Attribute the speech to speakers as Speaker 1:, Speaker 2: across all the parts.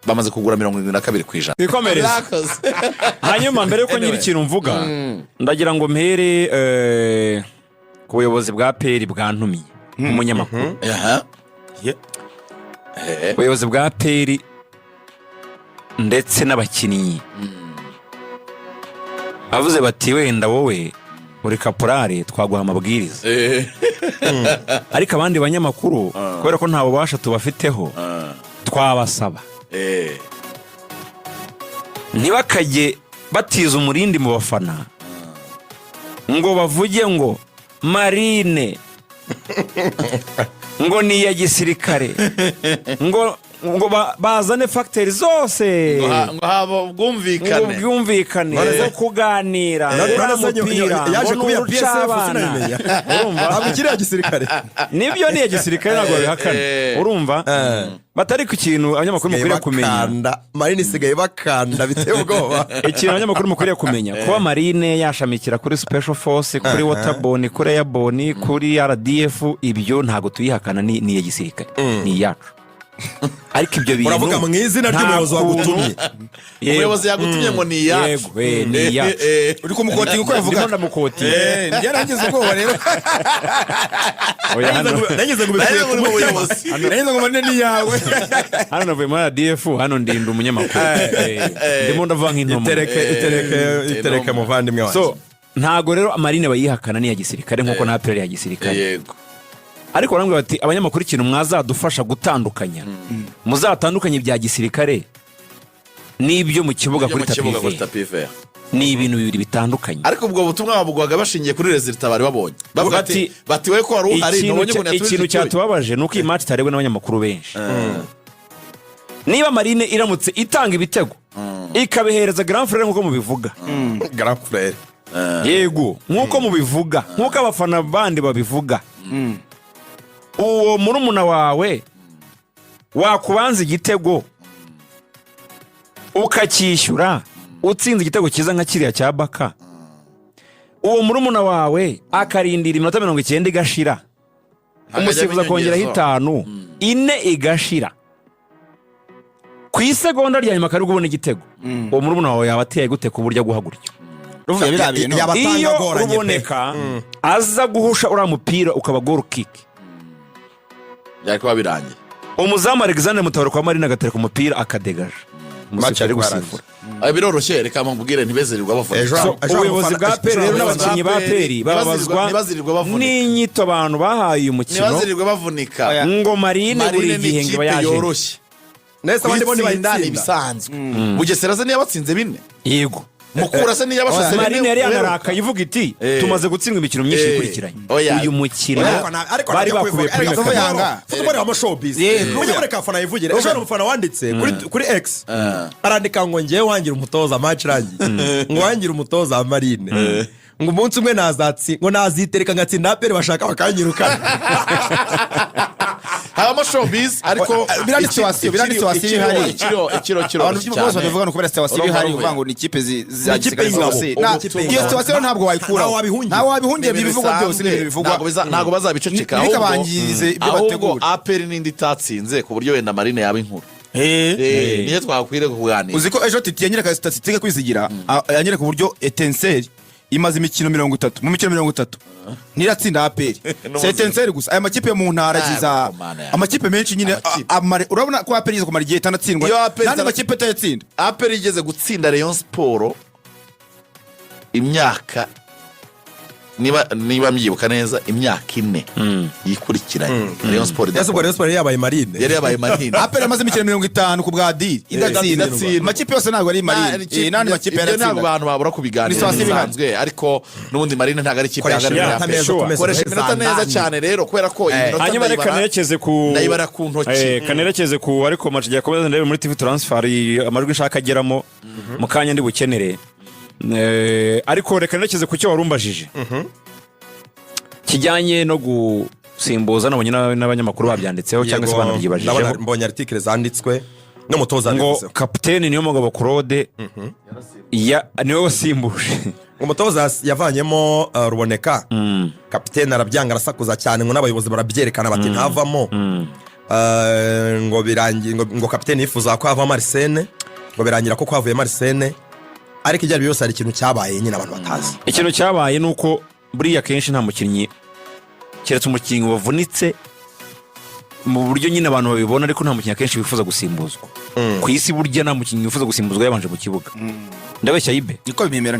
Speaker 1: bamaze kugura 72%.
Speaker 2: Bikomereza. Hanyuma mbere yuko nyiri ikintu mvuga ndagira ngo mpere ku buyobozi bwa PL bwantumiye umunyamakuru. Ubuyobozi bwa PL ndetse n'abakinnyi avuze bati wenda wowe uri kaporare twaguha amabwiriza ariko abandi banyamakuru kubera ko nta bubasha tubafiteho twabasaba ntibakajye batiza umurindi mu bafana ngo bavuge ngo Marine ngo ni iya gisirikare ngo bazane facteurs zose
Speaker 1: ngo habo
Speaker 2: bwumvikane zo kuganira n'umupira
Speaker 3: yaje kubiya PSF sinamenya urumva abikira ya gisirikare
Speaker 2: nibyo ni ya gisirikare ntabwo bihakana urumva batari ku kintu abanyamakuru mukwiriye kumenya
Speaker 3: Marine isigaye bakanda biteye ubwoba
Speaker 2: ikintu abanyamakuru mukwiriye kumenya kuba Marine yashamikira kuri Special Force kuri Waterborne kuri Airborne kuri RDF ibyo ntago tuyihakana ni ya gisirikare ni yacu ariko ibyo bintu
Speaker 3: uravuga mu izina ry'umuyobozi wagutumye
Speaker 1: umuyobozi yagutumye ngo ni yacu
Speaker 2: ni yacu
Speaker 3: uri kumukoti uko yavuga
Speaker 2: ndimo ndamukoti
Speaker 3: yarangize ubwoba rero nagize ngo bikuye ku muyobozi nagize ngo Marine ni yawe
Speaker 2: hano navuye muri RDF hano ndinda umunyamakuru ndimo ndavuga nk'intomo
Speaker 3: itereke muvandimwe wanjye
Speaker 2: so ntago rero Marine bayihakana ni ya gisirikare nkuko na PL ya gisirikare
Speaker 1: yego
Speaker 2: ariko barambwira bati abanyamakuru ikintu mwazadufasha gutandukanya muzatandukanye bya gisirikare n'ibyo mu kibuga kuri
Speaker 1: tapivere
Speaker 2: ni ibintu bibiri bitandukanye
Speaker 1: ariko ubwo butumwa babugwaga bashingiye kuri resultat bari babonye bati we ko wari ari nabonye ngo
Speaker 2: ikintu cyatubabaje nuko iyi match tarewe n'abanyamakuru benshi niba Marine iramutse itanga ibitego ikabihereza Grand Frère nkuko mubivuga
Speaker 3: Grand Frère
Speaker 2: yego nkuko mubivuga nkuko abafana bandi babivuga uwo murumuna wawe wakubanza igitego ukacyishyura utsinze igitego cyiza nka kiriya cya Baka uwo murumuna wawe akarindira iminota 90 igashira umusifuzi akongeraho 5 ine igashira ku isegonda rya nyuma kari gubona igitego uwo murumuna wawe yabateye gute ku buryo guhagurya
Speaker 3: ruvuye birabintu
Speaker 2: iyo ruboneka aza guhusha uriya mupira ukaba goal kick
Speaker 1: yariko birangiye
Speaker 2: umuzamu Alexander Mutabaro kwa Marine agatereka umupira akadegaje
Speaker 3: match ari gusifura
Speaker 1: biroroshye reka mubwire ntibezerirwa bavuna
Speaker 2: ubuyobozi bwa PL rero n'abakinnyi ba PL babazwa n'inyito abantu bahaye umukino
Speaker 1: ntibazirirwe bavunika
Speaker 2: ngo Marine buri gihe ngo yaje
Speaker 1: nese abandi boni bayindani bisanzwe Bugesera ze niya batsinze bine
Speaker 2: yego
Speaker 1: mukura se niya bashose
Speaker 2: Marine yari yanaraka ivuga iti tumaze gutsindwa imikino myinshi ikurikiranye uyu mukino bari bakubiye kuri
Speaker 3: Yanga football wa showbiz n'ujye muri kafana yivugira ejo umufana wanditse kuri X arandika ngo ngiye wangira umutoza match rangi ngo wangira umutoza Marine ngo umunsi umwe ngo nazitereka ngatsinda PL bashaka bakanyirukana
Speaker 1: habamo showbiz ariko
Speaker 4: birani situation hari
Speaker 1: ikiro
Speaker 4: abantu bose bavuga no kubera situation hari uvuga ngo ni ikipe zagisigara zose iyo situation ntabwo wayikura ntawe wabihungiye bivugwa byose n'ibintu bivugwa
Speaker 1: ntago bazabiceceka
Speaker 4: ahubwo bangirize ibyo bategura
Speaker 1: APR n'indi tatsinze ku buryo wenda Marine yaba inkuru niyo twakwiriye kuganira
Speaker 4: uziko ejo titi yanyereka statistique kwizigira yanyereka ku buryo Etincelle imaze imikino 30 mu mikino 30 niratsinda APR Etincelle gusa aya makipe mu ntara ziza amakipe menshi nyine urabona ko APR ize kumara igihe itanatsindwa nandi makipe atayatsinda
Speaker 1: APR igeze gutsinda Rayon Sport imyaka niba myibuka neza imyaka 4 yikurikiranye Rayon Sport
Speaker 3: yabaye Marine
Speaker 1: yari yabaye Marine
Speaker 4: APR amaze imikino 50 ku bwa deal idatsinda makipe yose ntabwo ari Marine nandi makipe yaratsinda
Speaker 1: ntabwo abantu babura kubiganira bisanzwe ariko nubundi Marine ntabwo ari ikipe yagaragaye koresha iminota neza cyane rero kubera ko
Speaker 2: hanyuma reka nerekeze ku
Speaker 1: ndayibara ku ntoki
Speaker 2: kanerekeze ku ariko match ya komeza ndebe muri TV transfer amajwi nshaka ageramo mu kanya ndi bukenere ariko reka nerekeze ku cyo warumbajije kijyanye no gusimbuza nabonye n'abanyamakuru babyanditseho cyangwa se banabyibajijeho
Speaker 3: mbonye article zanditswe no mutoza
Speaker 2: ngo kapiteni niyo mugabo Claude niwe wasimbuje
Speaker 3: umutoza yavanyemo Ruboneka kapiteni arabyanga arasakuza cyane ngo n'abayobozi barabyerekana bati ntavamo ngo birangiye ngo kapiteni yifuza ko havamo Arsene, ngo birangira ko havuyemo Arsene, ariko ibyo byose hari ikintu cyabaye nyine abantu batazi.
Speaker 2: Ikintu cyabaye nuko buriya kenshi nta mukinnyi keretse umukinnyi wavunitse mu buryo nyine abantu babibona, ariko nta mukinnyi akenshi wifuza gusimbuzwa ku isi. Burya nta mukinnyi wifuza gusimbuzwa yabanje mu kibuga. Ndabeshya Ibe
Speaker 4: niko bimera.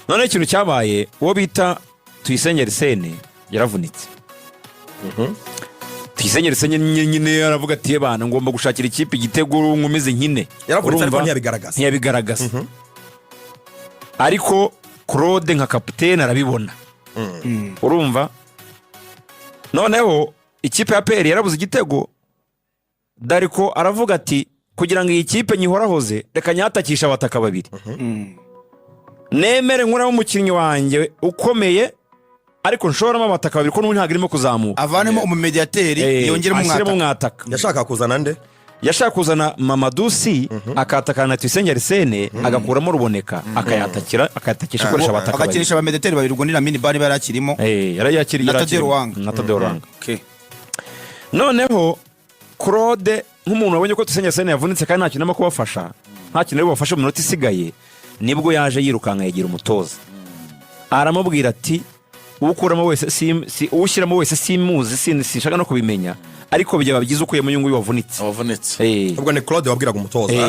Speaker 2: none ikintu cyabaye uwo bita Tuyisenge Arsene yaravunitse. Tuyisenge Arsene nyine aravuga ati bana ngomba gushakira ikipe igitego nkomeze nkine.
Speaker 3: Yaravunitse ariko
Speaker 2: ntiyabigaragaza. Ariko Claude nka kapiteni arabibona. Urumva noneho ikipe ya PL yarabuze igitego, Dariko aravuga ati kugira ngo iyi kipe nyihorahoze reka nyatakisha abataka babiri. Nemere nkura umukinnyi wanjye ukomeye ariko nshoramo abataka babiri ko n'ubu ntabwo irimo kuzamuka.
Speaker 4: Avanemo umumediateri yongeremo
Speaker 3: umwataka. Yashaka kuzana nde?
Speaker 2: Yashaka kuzana Mamadou Sy akatakana Tuyisenge Arsene agakuramo Ruboneka akayatakisha akoresha abataka babiri.
Speaker 3: Agakinisha abamediateri babiri ubwo ni Lamine Bari barakirimo.
Speaker 2: Yarayakiriye
Speaker 4: na
Speaker 2: Tadeo Ruhanga. Noneho Claude nk'umuntu wabonye ko Tuyisenge Arsene yavunitse kandi nta kintu arimo kubafasha, nta kintu bafashe mu minota isigaye, nibwo yaje yirukanka yagira umutoza. Aramubwira ati ukuramo wese ushyiramo wese simuzi sinshaka no kubimenya, ariko byaba byiza ukuyemo uyu wavunitse.
Speaker 3: Ubwo ni Claude wabwiraga umutoza.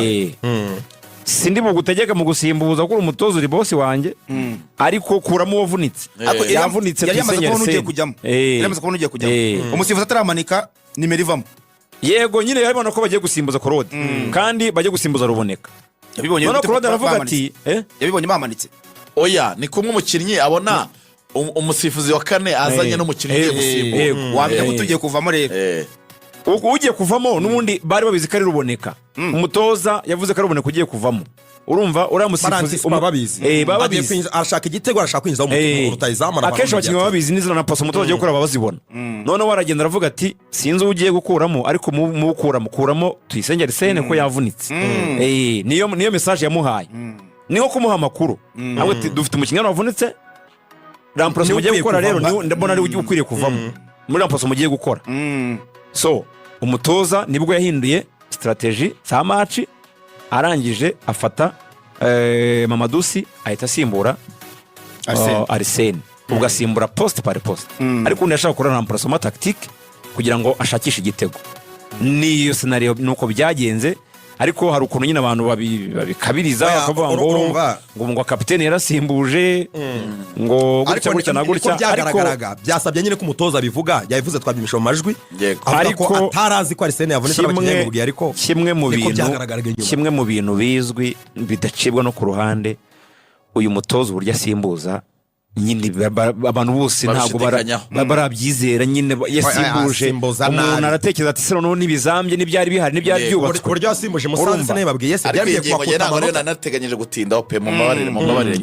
Speaker 2: Sindi bugutegeka mu gusimbuza ko umutoza uri boss wanjye, ariko kuramo wavunitse.
Speaker 4: Yavunitse Tuyisenge Arsene. Yamaze kubona ugiye kujyamo. Umusifuzi ataramanika nimero ivamo.
Speaker 2: Yego nyine yarabona ko bagiye gusimbuza Claude kandi bagiye gusimbuza Ruboneka.
Speaker 4: Yabibonye
Speaker 2: Claude aravuga ati
Speaker 4: yabibonye bamanitse.
Speaker 1: Oya ni kumwe umukinnyi abona umusifuzi wa kane azanye n'umukinnyi ugiye gusimbuza.
Speaker 4: Wambye kutugiye kuvamo rero.
Speaker 2: Ugiye kuvamo n'ubundi bari babizi ko ari Ruboneka. Umutoza yavuze ko ari Ruboneka ugiye kuvamo. Urumva uriya musifuzi
Speaker 3: babizi arashaka igitego, arashaka kwinjiza mu rutayizamana.
Speaker 2: Akenshi abakinnyi babizi n'izina na paso umutoza agiye gukora babazibona. Noneho waragenda aravuga ati sinzi ugiye gukuramo, ariko mu kuramo Tuyisenge Arsene ko yavunitse. Niyo message yamuhaye. Niho kumuha amakuru. Nawe dufite umukinnyi wavunitse, ramproso mugiye gukora rero ndabona ari ukwiriye kuvamo muri ramproso mugiye gukora. So umutoza nibwo yahinduye strategy za match, arangije afata Mamadou Sy ahita asimbura Arsene, ubwo asimbura poste par poste. Ariko undi yashaka gukora ramproso tactique kugira ngo ashakishe igitego. Niyo scenario nuko byagenze, ariko hari ukuntu nyine abantu babikabiriza bakavuga ngo kapiteni yarasimbuje ngo gutya na gutya,
Speaker 3: ariko byasabye nyine ko umutoza bivuga, yabivuze twabimisha mu majwi, ariko atarazi ko Arsene yavunitse n'abakinnyi bamubwiye. Ariko
Speaker 2: kimwe mu bintu bizwi bidacibwa no ku ruhande, uyu mutoza uburyo asimbuza nyine abantu bose ntabwo barabyizera. Nyine yasimbuje umuntu aratekereza ati se noneho nibizambye n'ibyari bihari n'ibyari byubatswe.
Speaker 3: Kuryo yasimbuje Musanze nayo babwiye se
Speaker 1: byari kwa kutama. Nanateganyije gutindaho pe mu mabarire.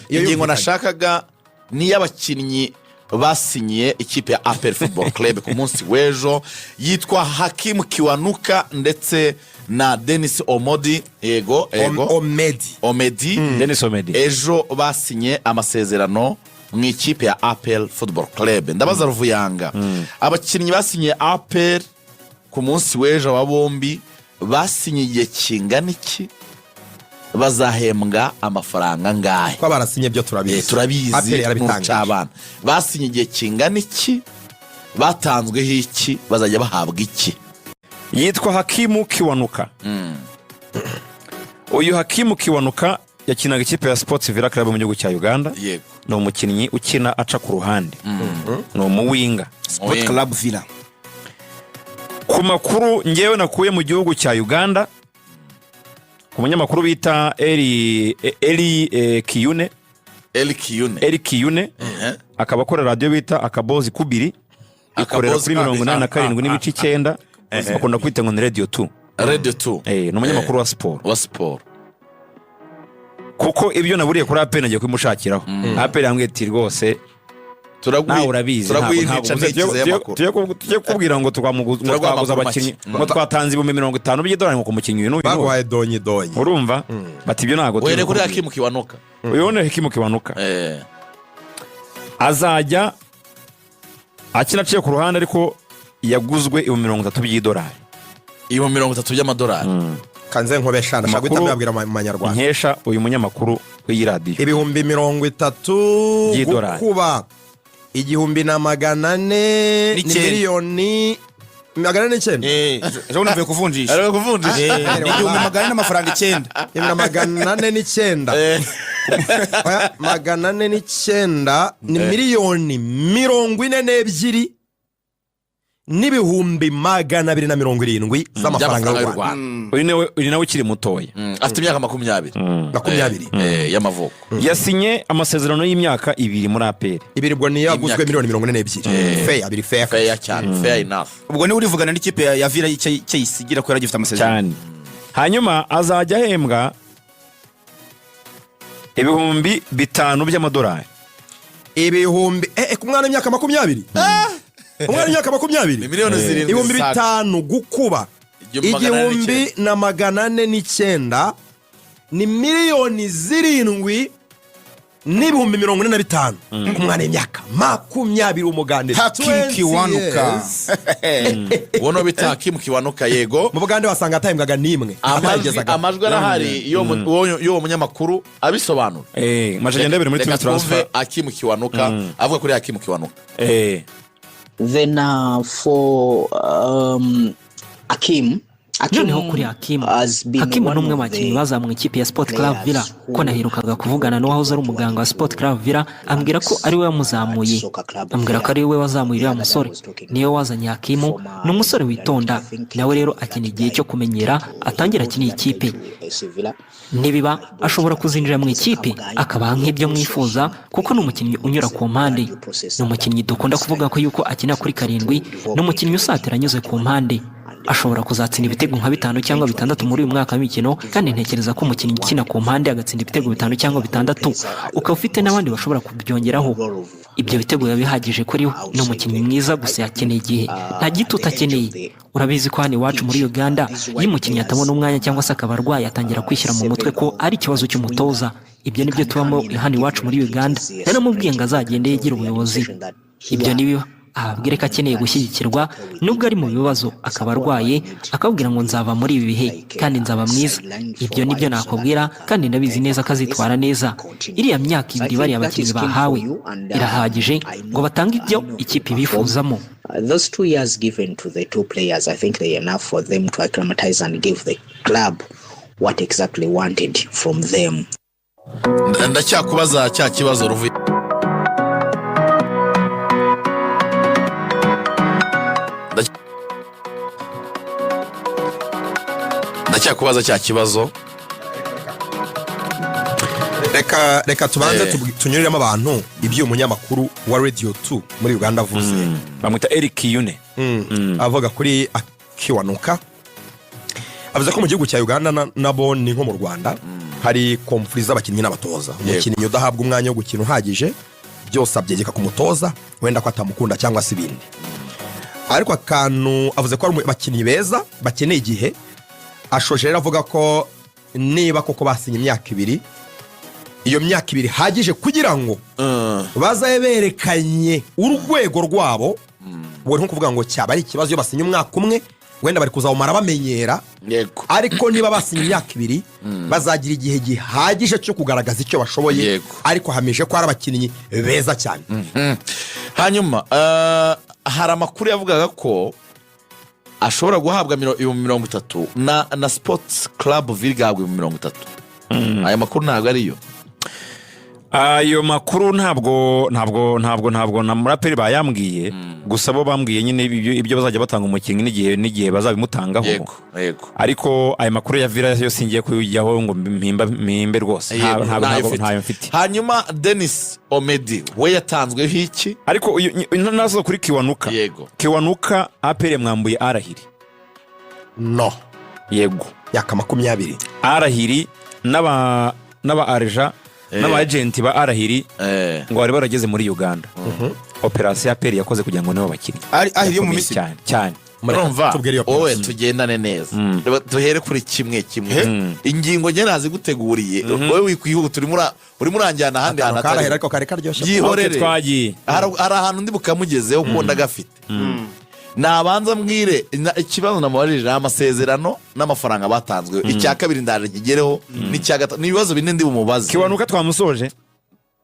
Speaker 1: Ingingo nashakaga ni y'abakinnyi basinyiye ikipe ya APR Football Club ku munsi w'ejo, yitwa Hakim Kiwanuka ndetse na Denis Omedi.
Speaker 2: Denis Omedi
Speaker 1: ejo basinye amasezerano mu ikipe ya APR Football Club. Ndabaza Ruvuyanga, abakinnyi basinye APR ku munsi w'ejo aba bombi basinye igihe kingana iki? Bazahembwa amafaranga ngahe?
Speaker 3: Ko barasinye byo
Speaker 1: turabizi n'ucabana. Basinye igihe kingana iki? Batanzweho iki? Bazajya bahabwa iki?
Speaker 2: Yitwa Hakimu Kiwanuka. Uyu Hakimu Kiwanuka yakinaga ikipe ya Sports Villa Club mu gihugu cya Uganda.
Speaker 1: Yego.
Speaker 2: Ni umukinnyi ukina aca ku ruhande. Ni umuwinga.
Speaker 4: Sport Club Villa.
Speaker 2: Ku makuru ngewe nakuye mu gihugu cya Uganda, ku munyamakuru bita Eli Kiyune akaba akora radio bita Akabozi Kubiri, ikorera kuri 87.9 bakunda kwita ngo ni Radio 2. Ni umunyamakuru wa sport. Kuko ibyo naburiye kuri APR nagiye kwimushakiraho. APR yambwiye ati rwose nawe urabizi tujye kubwira ngo twaguza abakinnyi ngo twatanze $50,000 by'idolari ngo kumukinnyi uyu n'uyu
Speaker 3: baguhaye donyi.
Speaker 2: Urumva bati ibyo ntabwo
Speaker 1: were kuri Hakimu Kiwanuka.
Speaker 2: Uyu ni Hakimu Kiwanuka azajya akina aciye ku ruhande, ariko yaguzwe ibihumbi 30 by'idolari.
Speaker 1: ibihumbi 30 by'amadolari.
Speaker 3: kanze nkobesha ndashaka guhita mbabwira mu manyarwanda.
Speaker 2: Nkesha uyu munyamakuru w'iyi radio.
Speaker 3: Ibihumbi 30 gukuba 1,400 ni miliyoni 409.
Speaker 4: Ejo navuye kuvunjisha.
Speaker 1: Ari kuvunjisha.
Speaker 4: Ni 1,400 n'amafaranga 9.
Speaker 3: 409. 409 ni miliyoni 42 n'ibihumbi 270 z'amafaranga y'u Rwanda.
Speaker 2: Uyu nawe ukiri mutoya.
Speaker 1: Afite imyaka 20 y'amavuko.
Speaker 2: Yasinye amasezerano y'imyaka 2 muri APR.
Speaker 3: Ibiribwo ni yaguzwe miliyoni 42. Fair
Speaker 1: cyane. Fair enough.
Speaker 4: Ubwo ni urivugana n'ikipe ya Villa cyayisigira ko yaragifite amasezerano
Speaker 2: cyane. Hanyuma azajya ahembwa ibihumbi 5 by'amadolari.
Speaker 3: Ibihumbi ku mwana w'imyaka 20. Umwana w'imyaka 20
Speaker 1: miliyoni 7
Speaker 3: ibihumbi 5 gukuba 1,409 ni miliyoni 7 n'ibihumbi 45 ku mwana w'imyaka 20 umugande.
Speaker 4: Hakim Kiwanuka.
Speaker 1: Wono bita Hakim Kiwanuka yego.
Speaker 3: Mu Bugande wasanga atahembwaga nimwe.
Speaker 1: Amajwi arahari yo munyamakuru abisobanura.
Speaker 2: Maje ndebere muri transfer.
Speaker 1: Hakim Kiwanuka avuga kuri Hakim Kiwanuka.
Speaker 5: Then for Hakim
Speaker 6: noneho kuri Hakim n'umwe mu bakinnyi bazamuye ikipe ya Sport Club Villa ko naherukaga kuvugana n'uwahoze ari umuganga wa Sport Club Villa ambwira ko ari we wamuzamuye, ambwira ko ari we wazamuye uriya musore, niwe wazanye Hakim. Ni umusore witonda nawe rero akeneye igihe cyo kumenyera atangira akiniye ikipe, nibiba ashobora kuzinjira mu ikipe akabaha nk'ibyo mwifuza kuko ni umukinnyi unyura ku mpande, ni umukinnyi dukunda kuvuga ko yuko akina kuri 7, ni umukinnyi usatira anyuze ku mpande, ashobora kuzatsinda ibitego nka 5 cyangwa 6 muri uyu mwaka w'imikino, kandi ntekereza ko umukinnyi ukina ku mpande agatsinda ibitego 5 cyangwa 6 ukaba ufite n'abandi bashobora kubyongeraho, ibyo bitego yabihagije kuri we. Ni umukinnyi mwiza gusa yakeneye igihe, nta gito utakeneye. Urabizi ko hano iwacu muri Uganda iyo umukinnyi atabona umwanya cyangwa se akaba arwaye atangira kwishyira mu mutwe ko ari ikibazo cy'umutoza. Ibyo nibyo tubamo hano iwacu muri Uganda. Naramubwiye ngo azagende yegera ubuyobozi, ibyo nibiba ababwire ko akeneye gushyigikirwa nubwo ari mu bibazo, akaba arwaye akabwira ngo nzava muri ibi bihe kandi nzaba mwiza. Ibyo nibyo nakubwira, kandi ndabizi neza ko azitwara neza. Iriya myaka 2 bari abakinnyi bahawe irahagije ngo batange ibyo ikipe bifuzamo.
Speaker 5: Those 2 years given to the 2 players, I think they are enough for them to acclimatize and give the club what exactly wanted from them.
Speaker 1: Ndacyakubaza cya kibazo ruvuye ndacyakubaza cya kibazo.
Speaker 3: Reka tubanze tunyuriramo abantu ibyo umunyamakuru wa Radio 2 muri Uganda avuze.
Speaker 2: Bamwita Eric Yune.
Speaker 3: Avuga kuri Kiwanuka. Avuze ko mu gihugu cya Uganda nabo ni nko mu Rwanda hari conflict z'abakinnyi n'abatoza. Umukinnyi udahabwa umwanya wo gukina uhagije byose abyegeka ku mutoza wenda ko atamukunda cyangwa se ibindi. Ariko akantu avuze ko ari abakinnyi beza bakeneye igihe. Ashoje rero avuga ko niba koko basinye imyaka 2, iyo myaka 2 hagije kugira ngo bazaberekanye urwego rwabo. Wowe nko kuvuga ngo cyaba ari ikibazo iyo basinye umwaka umwe wenda bari kuzawumara bamenyera.
Speaker 1: Yego.
Speaker 3: Ariko niba basinye imyaka 2 bazagira igihe gihagije cyo kugaragaza icyo bashoboye. Ariko hameje ko ari abakinnyi beza cyane.
Speaker 1: Hanyuma hari amakuru yavugaga ko ashobora guhabwa 30 na Sports Club Villa gabwe 30. Aya makuru ntabwo ariyo.
Speaker 2: Ayo makuru ntabwo na muraperi bayambwiye, gusa bo bambwiye nyine ibyo bazajya batanga umukinnyi n'igihe bazabimutangaho.
Speaker 1: Yego.
Speaker 2: Ariko ayo makuru ya Villa yo singiye kujyaho ngo mpimbe rwose. Ntayo mfite.
Speaker 1: Hanyuma Dennis Omedi we yatanzweho iki?
Speaker 2: Ariko nazo kuri Kiwanuka.
Speaker 1: Yego.
Speaker 2: Kiwanuka APR mwambuye Arahiri.
Speaker 3: No.
Speaker 2: Yego.
Speaker 3: Yaka 20.
Speaker 2: Arahiri n'aba Arja n'aba agent ba Arahiri ngo bari barageze muri Uganda. Operation ya APR yakoze kugira ngo nabo bakinnyi.
Speaker 4: Arahiri yo mu Misiri
Speaker 2: cyane.
Speaker 1: Murumva owe tugendane neza. Duhere kuri kimwe. Ingingo nge nazi guteguriye wowe wikwihuta uri muranjyana ahandi hantu
Speaker 3: atari ariko kare karyoshye.
Speaker 1: Yihorere
Speaker 2: twagiye
Speaker 1: hari ahantu ndi bukamugezeho ko ndagafite. nabanza mbwire ikibazo namubajije amasezerano n'amafaranga batanzwe icya kabiri ndaje kigereho n'icya gatatu n'ibibazo bine ndi bumubaze.
Speaker 2: Kiwanuka twamusoje.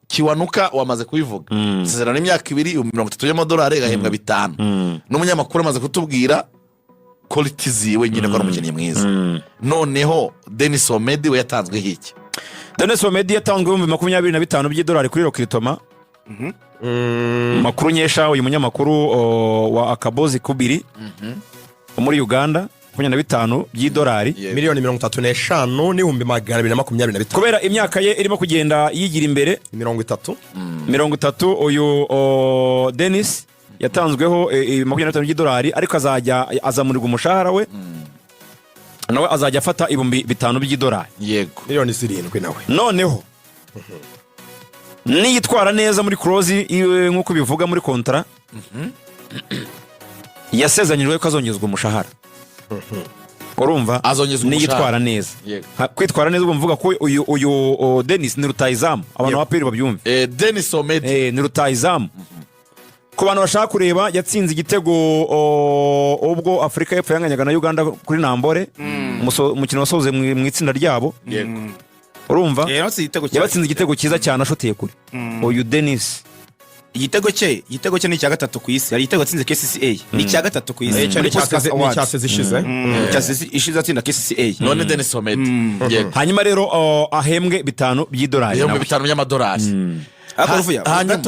Speaker 1: Kiwanuka wamaze kubivuga amasezerano y'imyaka 2 $30 y'amadolari gahembwa 5 n'umunyamakuru amaze kutubwira quality ziwe nyine ko ari umukinnyi mwiza. Noneho Denis Omedi we yatanzwe hiki?
Speaker 2: Denis Omedi yatanzwe $25 by'idolari kuri Rokritoma. Makuru nyesha uyu munyamakuru wa Akabozi Kubiri muri Uganda $25 by'idolari
Speaker 3: miliyoni 35 n'ibihumbi 222
Speaker 2: kubera imyaka ye irimo kugenda yigira imbere 30 uyu Denis yatanzweho $25 by'idolari ariko azajya azamurirwa umushahara we nawe azajya afata $5 by'idolari
Speaker 1: yego
Speaker 3: miliyoni 7 nawe
Speaker 2: noneho niyitwara neza muri close nk'uko bivuga muri kontra yasezanyijwe ko azongezwa umushahara urumva niyitwara neza kwitwara neza ubwo ko uyu Denis ni rutayizamu abantu bapiri babyumve
Speaker 1: Denis Omedi
Speaker 2: ni rutayizamu ku bantu bashaka kureba yatsinze igitego ubwo Afrika y'Epfo yanganyaga na Uganda kuri Nambore umukino wasoze mu itsinda ryabo urumva yabatsinze igitego cyiza cyane ashoteye kure uyu Denis
Speaker 4: igitego cye ni icya gatatu ku isi. Hari igitego atsinze KCCA ni icya gatatu ku isi.
Speaker 3: Ni cyase zishize.
Speaker 4: Cyase ishize atsinda KCCA.
Speaker 1: None Denis Omedi
Speaker 2: hanyuma rero ahembwe $5 by'idolari.
Speaker 1: Ahembwe $5 by'amadolari.
Speaker 4: Akaruvuya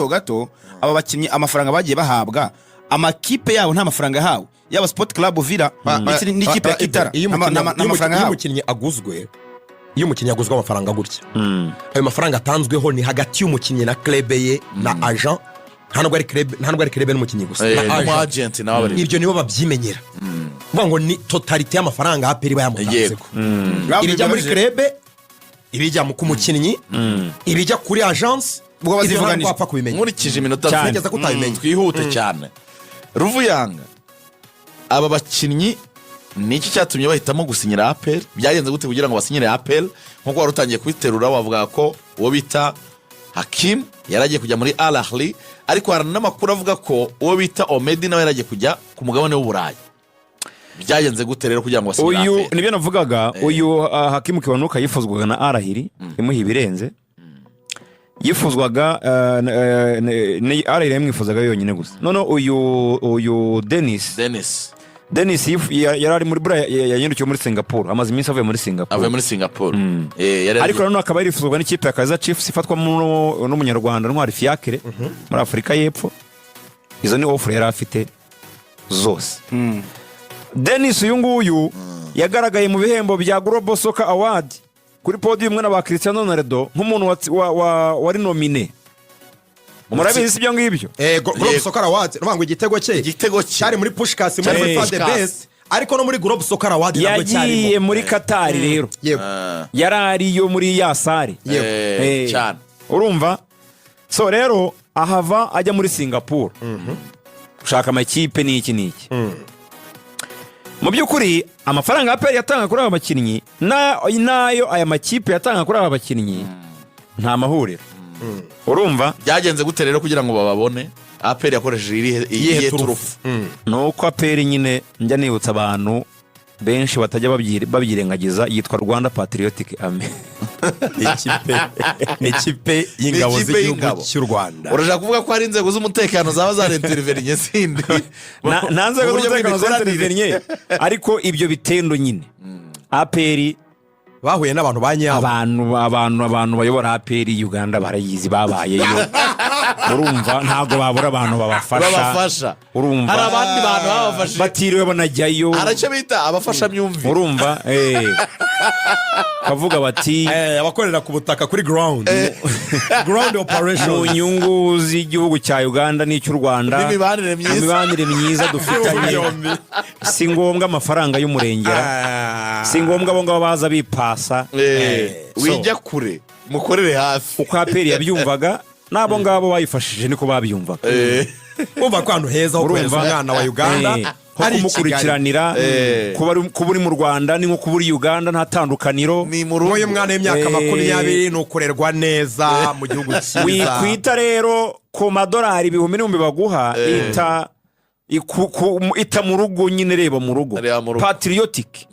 Speaker 4: gato aba bakinnyi amafaranga bagiye bahabwa amakipe yabo nta mafaranga yahawe yaba Sport Club Villa ndetse n'ikipe ya Kitara amafaranga yahawe.
Speaker 3: Umukinnyi aguzwe iyo umukinnyi aguzwe amafaranga gutya ayo mafaranga atanzweho ni hagati y'umukinnyi na club ye na agent ntabwo ari club n'umukinnyi gusa
Speaker 1: na agent nawe
Speaker 3: ibyo nibo babyimenyera vuga ngo ni totalite y'amafaranga aperi bayamutanzeko ibijya muri club ibijya ku mukinnyi ibijya kuri agence
Speaker 4: ubwo bazivuganije
Speaker 1: nkurikije iminota
Speaker 3: nigeze kutabimenye
Speaker 1: twihute cyane Ruvuyanga aba bakinnyi niki cyatumye bahitamo gusinyira APR byagenze gute kugira ngo basinyire APR nkuko wari utangiye kubiterura wavuga ko uwo bita Hakim yaragiye kujya muri Al Ahly ariko hari n'amakuru avuga ko uwo bita Omedi nawe yaragiye kujya ku mugabane w'Uburayi. Byagenze gute rero kugira ngo basinyire APR?
Speaker 2: Uyu nibyo navugaga uyu Hakim Kiwanuka yifuzwaga na Al Ahly imuha ibirenze yifuzwaga ni Al Ahly yamwifuzaga yonyine gusa none uyu Denis yari ari muri bura yanyirukiye muri Singapore amaze iminsi avuye muri Singapore ariko none akaba yarifuzwa n'ikipe ya Kaizer Chiefs ifatwa n'umunyarwanda Ntwari Fiacre muri Afrika y'Epfo. Izo ni offer yari afite zose. Denis uyu nguyu yagaragaye mu bihembo bya Global Soccer Award kuri podium mwe na ba Cristiano Ronaldo nk'umuntu wari nomine. Murabizi ibyo ngibyo
Speaker 3: Global Soccer Award nubwo igitego cyari muri Pushkas muri FIFA the best ariko no muri Global Soccer Award nabwo cyari
Speaker 2: yagiye muri Qatar rero yarari yo muri yasare
Speaker 1: cyane
Speaker 2: urumva so rero ahava ajya muri Singapore ushaka amakipe n'iki mu by'ukuri amafaranga APR yatanga kuri aba bakinnyi nayo aya makipe yatanga kuri aba bakinnyi nta mahuriro. Urumva
Speaker 1: byagenze gute rero kugira ngo bababone APR yakoresheje iyihe turufu?
Speaker 2: Nuko APR nyine njya nibutsa abantu benshi batajya babyirengagiza yitwa Rwanda Patriotic Army.
Speaker 3: Ikipe y'ingabo z'igihugu cy'u Rwanda.
Speaker 1: Urashaka kuvuga ko hari inzego z'umutekano zaba zarentervenye sindi
Speaker 2: nta nzego z'umutekano zarentervenye ariko ibyo bitendo nyine APR
Speaker 3: bahuye n'abantu banyabo
Speaker 2: abantu bayobora APR Uganda barayizi babayeyo urumva ntago babura abantu babafasha urumva
Speaker 1: hari abandi bantu babafasha
Speaker 2: batiriwe banajyayo
Speaker 1: arace bita abafasha myumvi
Speaker 2: urumva kavuga bati
Speaker 3: abakorera ku butaka kuri ground operation
Speaker 2: mu nyungu z'igihugu cya Uganda n'icy'u Rwanda n'imibanire myiza dufitanye si ngombwa amafaranga y'umurengera si ngombwa abo ngabo baza bipasa
Speaker 1: wijya kure mukorere hafi
Speaker 2: uko APR yabyumvaga nabo ngabo bayifashije niko babyumvaga
Speaker 3: umva ko ahantu heza ho kohereza umwana wa Uganda
Speaker 2: hari kumukurikiranira kuba uri mu Rwanda ni nko kuba uri Uganda nta tandukaniro
Speaker 3: uyu mwana w'imyaka 20 nukorerwa neza mu gihugu cyiza
Speaker 2: wikwita rero ku madolari 1000 baguha ita ita mu rugo nyine reba mu rugo patriotic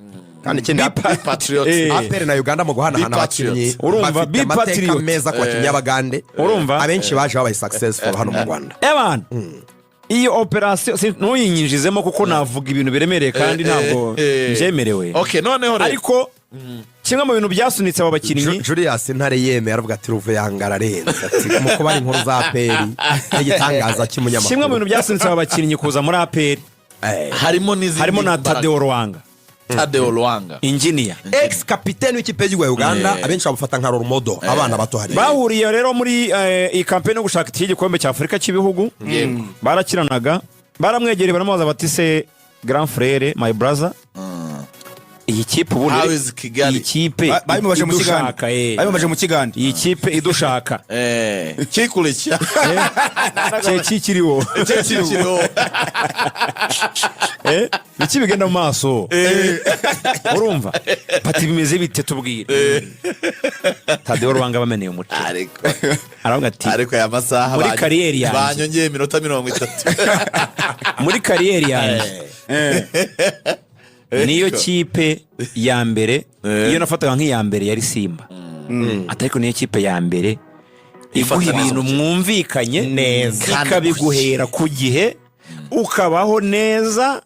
Speaker 3: kandi ikindi APR na Uganda mu guhanahana abakinnyi bafite amateka meza ku bakinnyi b'Abagande abenshi baje babaye successful hano mu Rwanda
Speaker 2: iyo operation ntuyinyinjizemo kuko navuga ibintu biremereye kandi ntabwo byemerewe ariko kimwe mu bintu byasunitse aba bakinnyi
Speaker 3: Julius Ntare yeme yaravuga ati ruve yangararenze ati mu kuba ari inkuru za APR n'igitangaza cy'umunyamakuru
Speaker 2: kimwe mu bintu byasunitse aba bakinnyi kuza muri APR harimo na Tadeo Lwanga engineer
Speaker 3: ex capitaine w'ikipe y'u Uganda abenshi bamufata nka role model abana bato hari
Speaker 2: bahuriye rero muri iyi campaign yo gushaka iki gikombe cya Afurika cy'ibihugu barakiranaga baramwegereye baramubaza bati se grand frère my brother iyi kipe ubundi iyi kipe
Speaker 4: bayimubaje mu Kiganda
Speaker 2: iyi kipe idushaka
Speaker 1: kikurikira
Speaker 2: kikiriho iki bigenda mu maso urumva pati bimeze bite tubwire Tadeo Lwanga bameneye umuco aravuga ati
Speaker 1: ariko ya masaha
Speaker 2: muri kariyeri yanjye
Speaker 1: banyongeye iminota 30
Speaker 2: muri kariyeri yanjye niyo kipe ya mbere iyo nafataga nk'iya mbere yari Simba ariko niyo kipe ya mbere iguha ibintu mwumvikanye neza ikabiguhera ku gihe ukabaho neza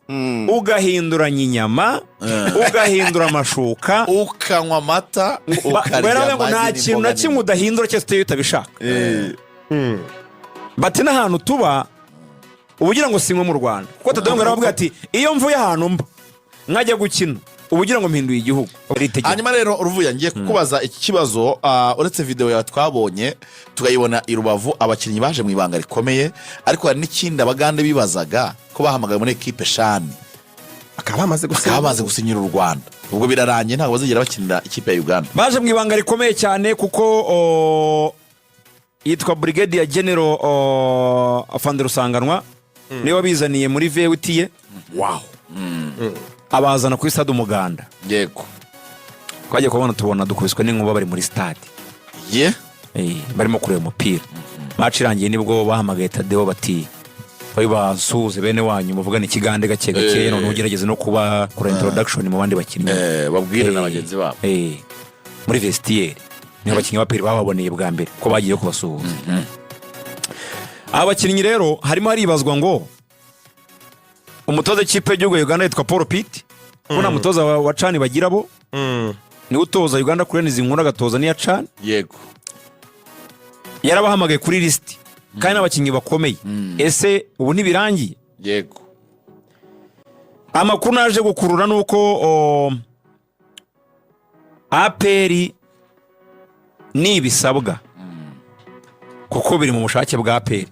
Speaker 2: ugahinduranya inyama ugahindura amashuka
Speaker 1: ukanywa amata ukarya
Speaker 2: ngo nta kintu na kimwe udahindura cyose uteye utabishaka bati n'ahantu tuba ubugira ngo sinywe mu Rwanda kuko Tadeo aravuga ati iyo mvuye ahantu mba nkajya gukina ubugira ngo mpinduye igihugu
Speaker 1: hanyuma rero uruvuya ngiye kukubaza iki kibazo uretse video ya twabonye tugayibona i Rubavu abakinnyi baje mu ibanga rikomeye ariko hari n'ikindi Abagande bibazaga ko bahamagaye muri equipe Shani
Speaker 3: akaba
Speaker 1: bamaze gusinyira u Rwanda ubwo birarangiye ntabwo bazigera bakinira ikipe ya Uganda
Speaker 2: baje mu ibanga rikomeye cyane kuko yitwa Brigadier General Afande Rusanganwa niwe bizaniye muri VUT ye abazana kuri stade Umuganda
Speaker 1: yego
Speaker 2: twagiye kubona tubona dukubiswe n'inkuba bari muri stade barimo kureba umupira match irangiye nibwo bahamagaye Tadeo bati basuhuze bene wanyu muvugana ikigande gake none ugerageze no kuba kora introduction mu bandi bakinnyi
Speaker 1: babwire n'abagenzi babo
Speaker 2: muri vestiaire niho abakinnyi b'APR bababoneye bwa mbere ko bagiye kubasuhuza abakinnyi rero harimo haribazwa ngo umutoza ikipe y'u Uganda yitwa Paul Pitt kuna mutoza wa Chan bagira bo ni utoza Uganda Cranes inkura gatoza ni ya Chan
Speaker 1: yego
Speaker 2: yarabahamagaye kuri list kandi n'abakinnyi bakomeye ese ubu ntibirangiye
Speaker 1: yego
Speaker 2: amakuru naje gukurura nuko APR ni bisabwa kuko biri mu bushake bwa APR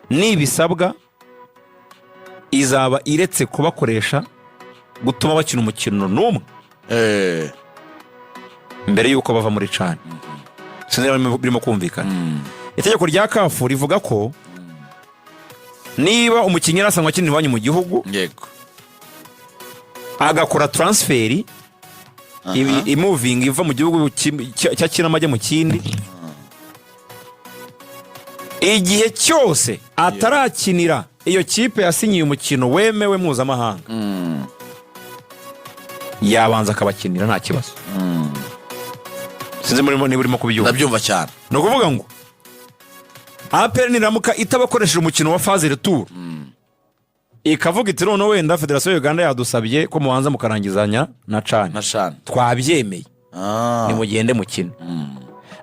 Speaker 2: ni bisabwa izaba iretse kubakoresha gutuma bakina umukino n'umwe mbere yuko bava muri Chan sinzi birimo kumvikana itegeko rya CAF rivuga ko niba umukinnyi arasanzwe akina iwanyu mu gihugu
Speaker 1: yego
Speaker 2: agakora transfer moving iva mu gihugu cyakina amajya mu kindi igihe cyose atarakinira iyo kipe yasinyiye umukino wemewe mpuzamahanga yabanza akabakinira nta kibazo sinzi niba urimo kubyumva
Speaker 1: ndabyumva cyane
Speaker 2: ni ukuvuga ngo APR niramuka itabakoresheje umukino wa phase retour ikavuga iti none wenda Federation ya Uganda yadusabye ko mubanza mukarangizanya na Chan twabyemeye nimugende mukino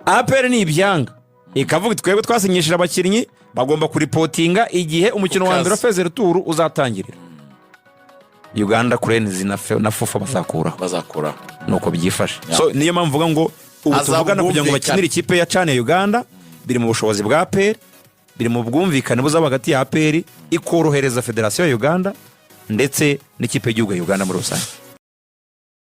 Speaker 2: APR ni ibyanga ikavuga twebwe twasinyishije abakinnyi bagomba kuripotinga igihe umukino wa mbere wa phase retour uzatangirira Uganda Cranes na FUFA bazakura nuko byifashe so niyo mpamvu mvuga ngo ubu tuvugana kugira ngo bakinire ikipe ya Chan ya Uganda biri mu bushobozi bwa APR biri mu bwumvikane buzaba hagati ya APR ikorohereza Federation ya Uganda ndetse n'ikipe y'igihugu ya Uganda muri rusange